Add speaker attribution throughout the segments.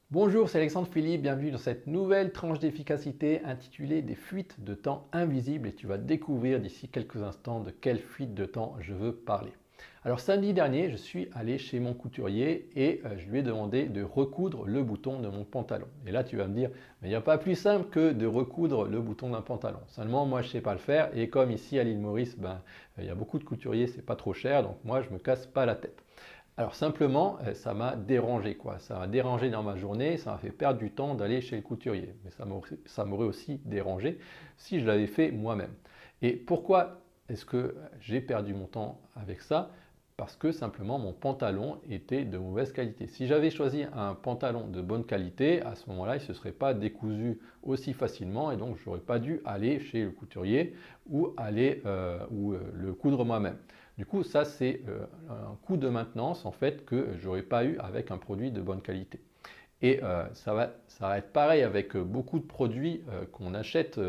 Speaker 1: Bonjour, c'est Alexandre Philippe, bienvenue dans cette nouvelle tranche d'efficacité intitulée des fuites de temps invisibles et tu vas découvrir d'ici quelques instants de quelle fuite de temps je veux parler. Alors samedi dernier, je suis allé chez mon couturier et je lui ai demandé de recoudre le bouton de mon pantalon. Et là tu vas me dire, mais il n'y a pas plus simple que de recoudre le bouton d'un pantalon. Seulement moi je ne sais pas le faire et comme ici à l'île Maurice, il y a beaucoup de couturiers, c'est pas trop cher, donc moi je me casse pas la tête. Alors simplement, ça m'a dérangé quoi. Ça m'a dérangé dans ma journée, ça m'a fait perdre du temps d'aller chez le couturier. Mais ça m'aurait aussi dérangé si je l'avais fait moi-même. Et pourquoi est-ce que j'ai perdu mon temps avec ça? Parce que simplement mon pantalon était de mauvaise qualité. Si j'avais choisi un pantalon de bonne qualité, à ce moment-là, il ne se serait pas décousu aussi facilement et donc je n'aurais pas dû aller chez le couturier ou le coudre moi-même. Du coup, ça c'est un coût de maintenance en fait que j'aurais pas eu avec un produit de bonne qualité. Et ça va être pareil avec beaucoup de produits qu'on achète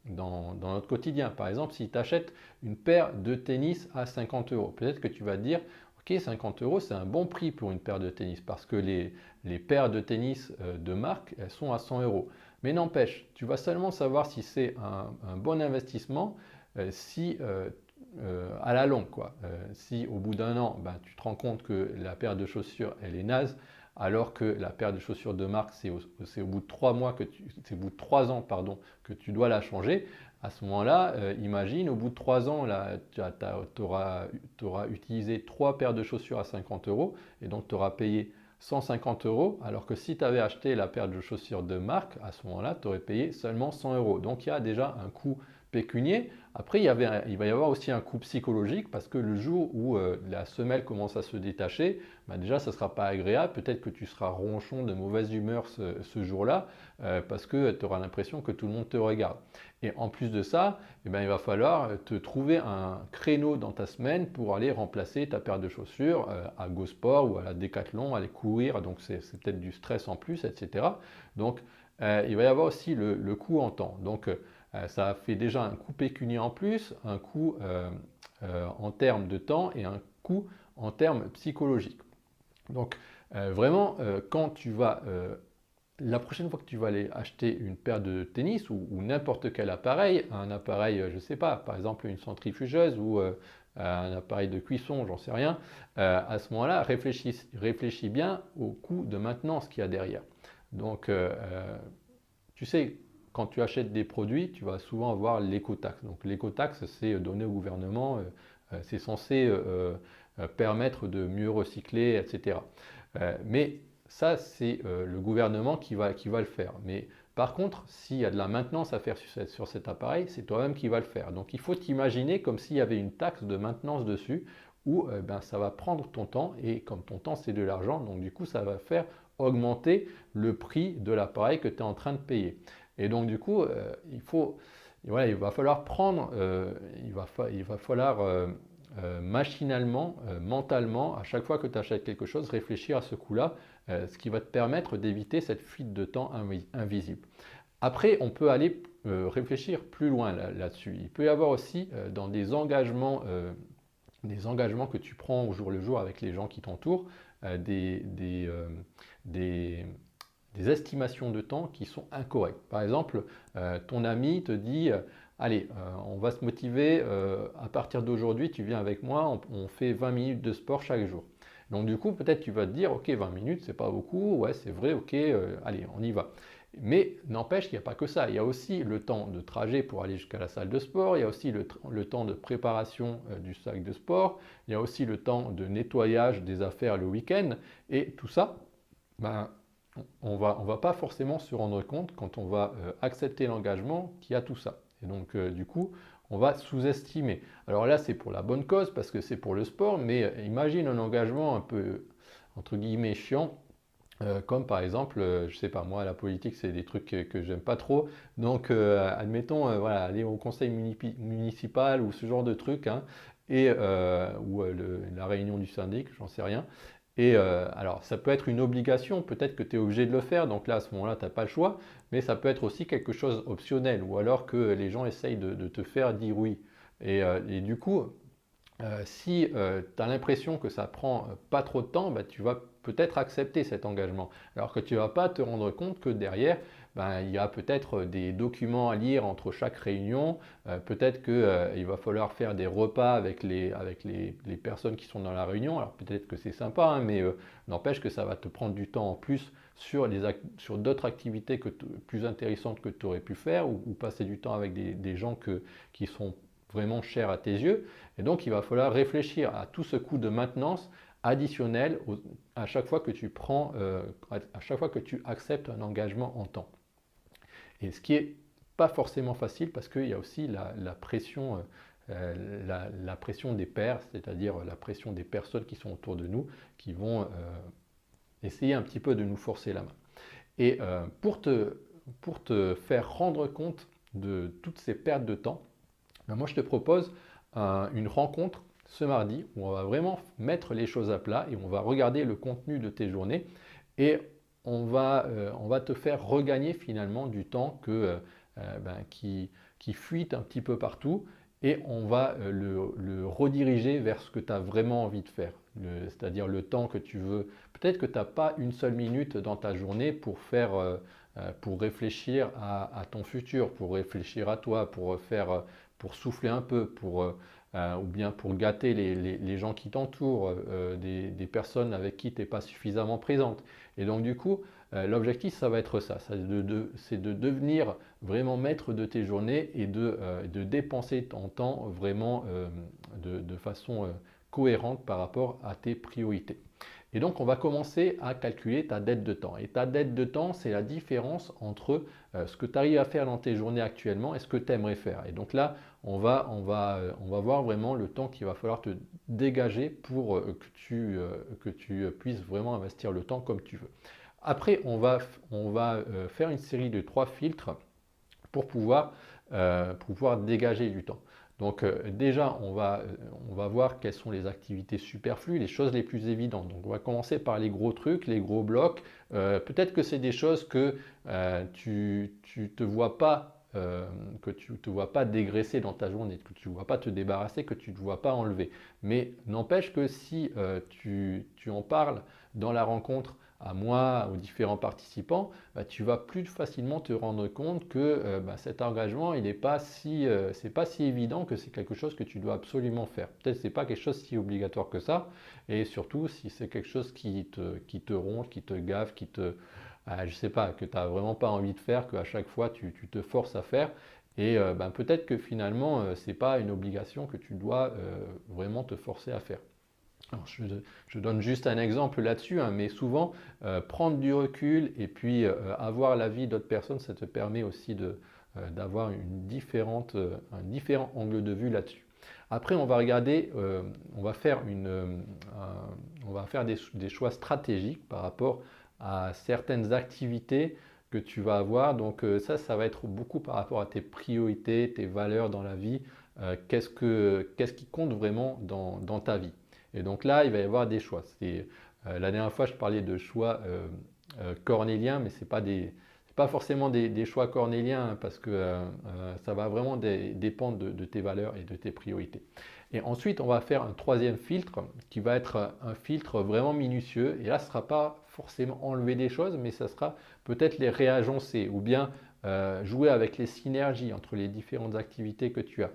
Speaker 1: dans notre quotidien. Par exemple, si tu achètes une paire de tennis à 50 euros, peut-être que tu vas te dire, ok, 50 euros, c'est un bon prix pour une paire de tennis parce que les paires de tennis de marque, elles sont à 100 euros. Mais n'empêche, tu vas seulement savoir si c'est un bon investissement si à la longue, quoi. Si au bout d'un an, tu te rends compte que la paire de chaussures, elle est naze, alors que la paire de chaussures de marque, c'est au bout de 3 mois c'est au bout de 3 ans, pardon, que tu dois la changer. À ce moment-là, imagine, au bout de 3 ans, tu auras utilisé 3 paires de chaussures à 50 euros et donc tu auras payé 150 euros, alors que si tu avais acheté la paire de chaussures de marque, à ce moment-là, tu aurais payé seulement 100 euros. Donc il y a déjà un coût pécunier. Après, il va y avoir aussi un coût psychologique parce que le jour où la semelle commence à se détacher, déjà, ça ne sera pas agréable. Peut-être que tu seras ronchon de mauvaise humeur ce jour-là parce que tu auras l'impression que tout le monde te regarde. Et en plus de ça, il va falloir te trouver un créneau dans ta semaine pour aller remplacer ta paire de chaussures à Go Sport ou à la Décathlon, aller courir. Donc, c'est peut-être du stress en plus, etc. Donc, il va y avoir aussi le coût en temps. Donc, ça fait déjà un coût pécunier en plus, un coût en termes de temps et un coût en termes psychologiques. Donc vraiment, la prochaine fois que tu vas aller acheter une paire de tennis ou n'importe quel appareil, un appareil, je ne sais pas, par exemple une centrifugeuse ou un appareil de cuisson, j'en sais rien, à ce moment-là, réfléchis bien au coût de maintenance qu'il y a derrière. Donc, tu sais, quand tu achètes des produits, tu vas souvent avoir l'écotaxe. Donc l'écotaxe, c'est donné au gouvernement, c'est censé permettre de mieux recycler, etc. Mais ça, c'est le gouvernement qui va le faire. Mais par contre, s'il y a de la maintenance à faire sur cet appareil, c'est toi-même qui va le faire. Donc il faut t'imaginer comme s'il y avait une taxe de maintenance dessus où ça va prendre ton temps et comme ton temps c'est de l'argent, donc du coup ça va faire augmenter le prix de l'appareil que tu es en train de payer. Et donc du coup, voilà, il va falloir prendre, il va falloir machinalement, mentalement, à chaque fois que tu achètes quelque chose, réfléchir à ce coût-là, ce qui va te permettre d'éviter cette fuite de temps invisible. Après, on peut aller réfléchir plus loin là-dessus. Il peut y avoir aussi dans des engagements que tu prends au jour le jour avec les gens qui t'entourent, euh, des, des, euh, des, des estimations de temps qui sont incorrectes. Par exemple, ton ami te dit, allez, on va se motiver, à partir d'aujourd'hui, tu viens avec moi, on fait 20 minutes de sport chaque jour. Donc du coup, peut-être tu vas te dire, ok, 20 minutes, c'est pas beaucoup, ouais, c'est vrai, ok, allez, on y va. Mais n'empêche qu'il n'y a pas que ça. Il y a aussi le temps de trajet pour aller jusqu'à la salle de sport. Il y a aussi le temps de préparation du sac de sport. Il y a aussi le temps de nettoyage des affaires le week-end. Et tout ça, ben, on va pas forcément se rendre compte quand on va accepter l'engagement qu'il y a tout ça. Et donc, du coup, on va sous-estimer. Alors là, c'est pour la bonne cause parce que c'est pour le sport, mais imagine un engagement un peu, entre guillemets, chiant comme par exemple, je sais pas moi, la politique c'est des trucs que j'aime pas trop. Donc admettons, voilà, aller au conseil municipal ou ce genre de truc, hein, ou la réunion du syndic, j'en sais rien. Et alors ça peut être une obligation, peut-être que tu es obligé de le faire, donc là à ce moment-là tu n'as pas le choix, mais ça peut être aussi quelque chose optionnel, ou alors que les gens essayent de te faire dire oui. Et du coup, si tu as l'impression que ça prend pas trop de temps, tu vas peut-être accepter cet engagement. Alors que tu ne vas pas te rendre compte que derrière, il y a peut-être des documents à lire entre chaque réunion, peut-être qu'il va falloir faire des repas avec les personnes qui sont dans la réunion. Alors peut-être que c'est sympa, hein, mais n'empêche que ça va te prendre du temps en plus sur d'autres activités plus intéressantes que tu aurais pu faire ou passer du temps avec des gens qui sont vraiment chers à tes yeux. Et donc il va falloir réfléchir à tout ce coût de maintenance additionnel à chaque fois que à chaque fois que tu acceptes un engagement en temps. Et ce qui n'est pas forcément facile parce qu'il y a aussi la pression, la pression des pairs, c'est-à-dire la pression des personnes qui sont autour de nous, qui vont essayer un petit peu de nous forcer la main. Et pour te faire rendre compte de toutes ces pertes de temps, moi je te propose une rencontre ce mardi où on va vraiment mettre les choses à plat et on va regarder le contenu de tes journées et on va te faire regagner finalement du temps qui fuite un petit peu partout et on va le rediriger vers ce que tu as vraiment envie de faire. C'est-à-dire le temps que tu veux. Peut-être que tu n'as pas une seule minute dans ta journée pour réfléchir à ton futur, pour réfléchir à toi, pour souffler un peu, ou bien pour gâter les gens qui t'entourent, des personnes avec qui tu n'es pas suffisamment présente. Et donc du coup, l'objectif, ça va être ça, c'est de devenir vraiment maître de tes journées et de dépenser ton temps vraiment de façon cohérente par rapport à tes priorités. Et donc, on va commencer à calculer ta dette de temps. Et ta dette de temps, c'est la différence entre ce que tu arrives à faire dans tes journées actuellement et ce que tu aimerais faire. Et donc là, on va voir vraiment le temps qu'il va falloir te dégager pour que tu puisses vraiment investir le temps comme tu veux. Après, on va faire une série de 3 filtres pour pouvoir dégager du temps. Donc déjà, on va voir quelles sont les activités superflues, les choses les plus évidentes. Donc on va commencer par les gros trucs, les gros blocs. Peut-être que c'est des choses que tu te vois pas dégraisser dans ta journée, que tu ne vois pas te débarrasser, que tu ne vois pas enlever. Mais n'empêche que si tu en parles dans la rencontre à moi, aux différents participants, tu vas plus facilement te rendre compte que cet engagement, il n'est pas c'est pas si évident que c'est quelque chose que tu dois absolument faire. Peut-être que ce n'est pas quelque chose si obligatoire que ça, et surtout si c'est quelque chose qui te ronge, qui te gave, je sais pas, que tu n'as vraiment pas envie de faire, qu'à chaque fois tu te forces à faire. Et peut-être que finalement, ce n'est pas une obligation que tu dois vraiment te forcer à faire. Alors, je donne juste un exemple là-dessus, hein, mais souvent, prendre du recul et puis avoir l'avis d'autres personnes, ça te permet aussi d'avoir un différent angle de vue là-dessus. Après, on va regarder, on va faire des choix stratégiques par rapport à certaines activités que tu vas avoir. Donc ça va être beaucoup par rapport à tes priorités, tes valeurs dans la vie. Qu'est-ce qui compte vraiment dans ta vie? Et donc là, il va y avoir des choix. La dernière fois, je parlais de choix cornéliens, mais ce n'est pas forcément des choix cornéliens hein, parce que ça va vraiment dépendre de tes valeurs et de tes priorités. Et ensuite, on va faire un troisième filtre qui va être un filtre vraiment minutieux. Et là, ce ne sera pas forcément enlever des choses, mais ça sera peut-être les réagencer ou bien jouer avec les synergies entre les différentes activités que tu as.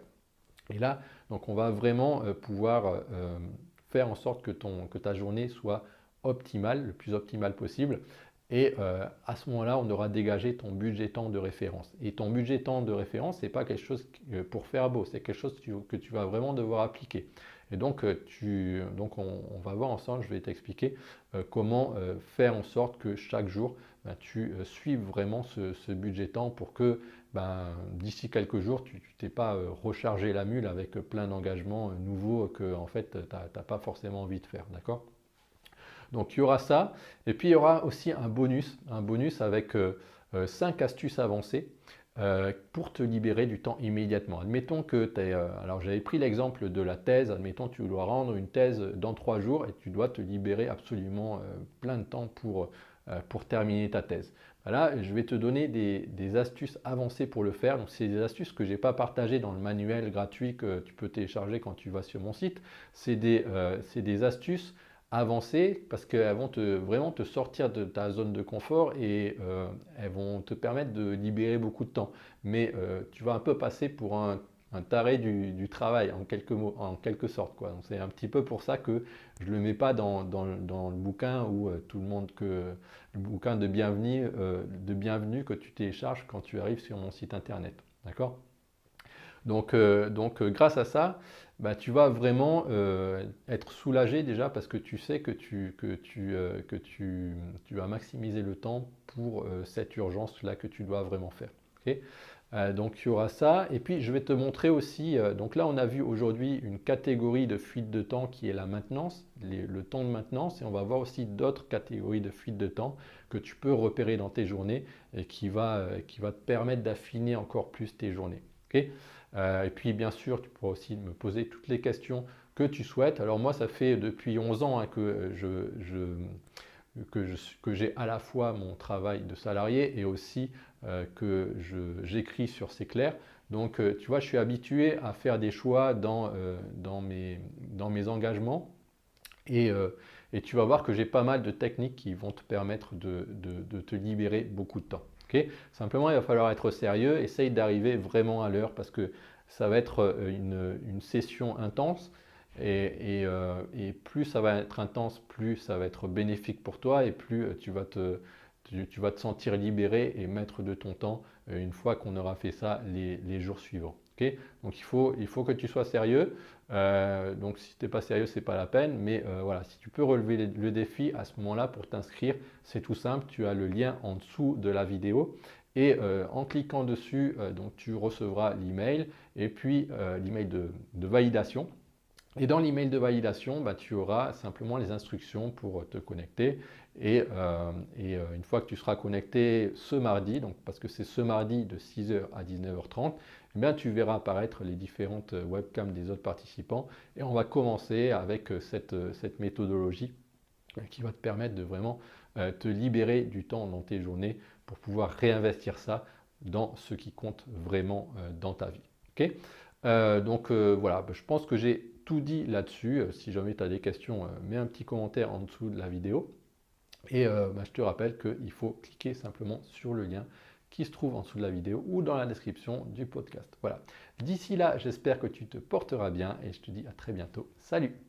Speaker 1: Et là, donc on va vraiment pouvoir faire en sorte que ta journée soit optimale, le plus optimale possible. Et à ce moment-là, on aura dégagé ton budget temps de référence. Et ton budget temps de référence, ce n'est pas quelque chose pour faire beau, c'est quelque chose que tu vas vraiment devoir appliquer. Et donc, on va voir ensemble, je vais t'expliquer comment faire en sorte que chaque jour, tu suives vraiment ce budget temps pour que d'ici quelques jours, tu t'es pas rechargé la mule avec plein d'engagements nouveaux que en fait, tu n'as pas forcément envie de faire. D'accord? Donc il y aura ça. Et puis il y aura aussi un bonus avec 5 astuces avancées pour te libérer du temps immédiatement. Admettons que tu es, alors j'avais pris l'exemple de la thèse, admettons que tu dois rendre une thèse dans 3 jours et tu dois te libérer absolument plein de temps pour terminer ta thèse. Là, je vais te donner des astuces avancées pour le faire. Donc, c'est des astuces que je n'ai pas partagées dans le manuel gratuit que tu peux télécharger quand tu vas sur mon site. C'est des astuces avancées parce qu'elles vont vraiment te sortir de ta zone de confort et elles vont te permettre de libérer beaucoup de temps. Mais tu vas un peu passer pour un taré du travail en quelques mots, en quelque sorte, quoi. Donc c'est un petit peu pour ça que je ne le mets pas dans le bouquin où tout le monde le bouquin de bienvenue que tu télécharges quand tu arrives sur mon site internet. D'accord? Donc, grâce à ça, bah, tu vas vraiment être soulagé déjà parce que tu sais que tu vas maximiser le temps pour cette urgence-là que tu dois vraiment faire. Ok. Donc il y aura ça. Et puis je vais te montrer aussi, donc là on a vu aujourd'hui une catégorie de fuite de temps qui est la maintenance, le temps de maintenance. Et on va voir aussi d'autres catégories de fuite de temps que tu peux repérer dans tes journées et qui va te permettre d'affiner encore plus tes journées. Ok. Et puis bien sûr, tu pourras aussi me poser toutes les questions que tu souhaites. Alors moi, ça fait depuis 11 ans hein, que j'ai à la fois mon travail de salarié et aussi que j'écris sur C'est clair. Donc tu vois, je suis habitué à faire des choix dans mes engagements et tu vas voir que j'ai pas mal de techniques qui vont te permettre de te libérer beaucoup de temps. Okay. Simplement, il va falloir être sérieux, essaye d'arriver vraiment à l'heure parce que ça va être une session intense et plus ça va être intense, plus ça va être bénéfique pour toi et plus tu vas te sentir libéré et maître de ton temps une fois qu'on aura fait ça les jours suivants. Okay. Donc il faut que tu sois sérieux. Donc si tu n'es pas sérieux, c'est pas la peine. Mais voilà, si tu peux relever le défi à ce moment-là pour t'inscrire, c'est tout simple. Tu as le lien en dessous de la vidéo. Et en cliquant dessus, donc tu recevras l'email et puis l'email de validation. Et dans l'email de validation, bah, tu auras simplement les instructions pour te connecter. Et une fois que tu seras connecté ce mardi, donc parce que c'est ce mardi de 6h à 19h30, eh bien, tu verras apparaître les différentes webcams des autres participants. Et on va commencer avec cette méthodologie qui va te permettre de vraiment te libérer du temps dans tes journées pour pouvoir réinvestir ça dans ce qui compte vraiment dans ta vie. Okay. Donc voilà, je pense que j'ai tout dit là-dessus. Si jamais tu as des questions, mets un petit commentaire en dessous de la vidéo. Et je te rappelle qu'il faut cliquer simplement sur le lien qui se trouve en dessous de la vidéo ou dans la description du podcast. Voilà. D'ici là, j'espère que tu te porteras bien et je te dis à très bientôt. Salut!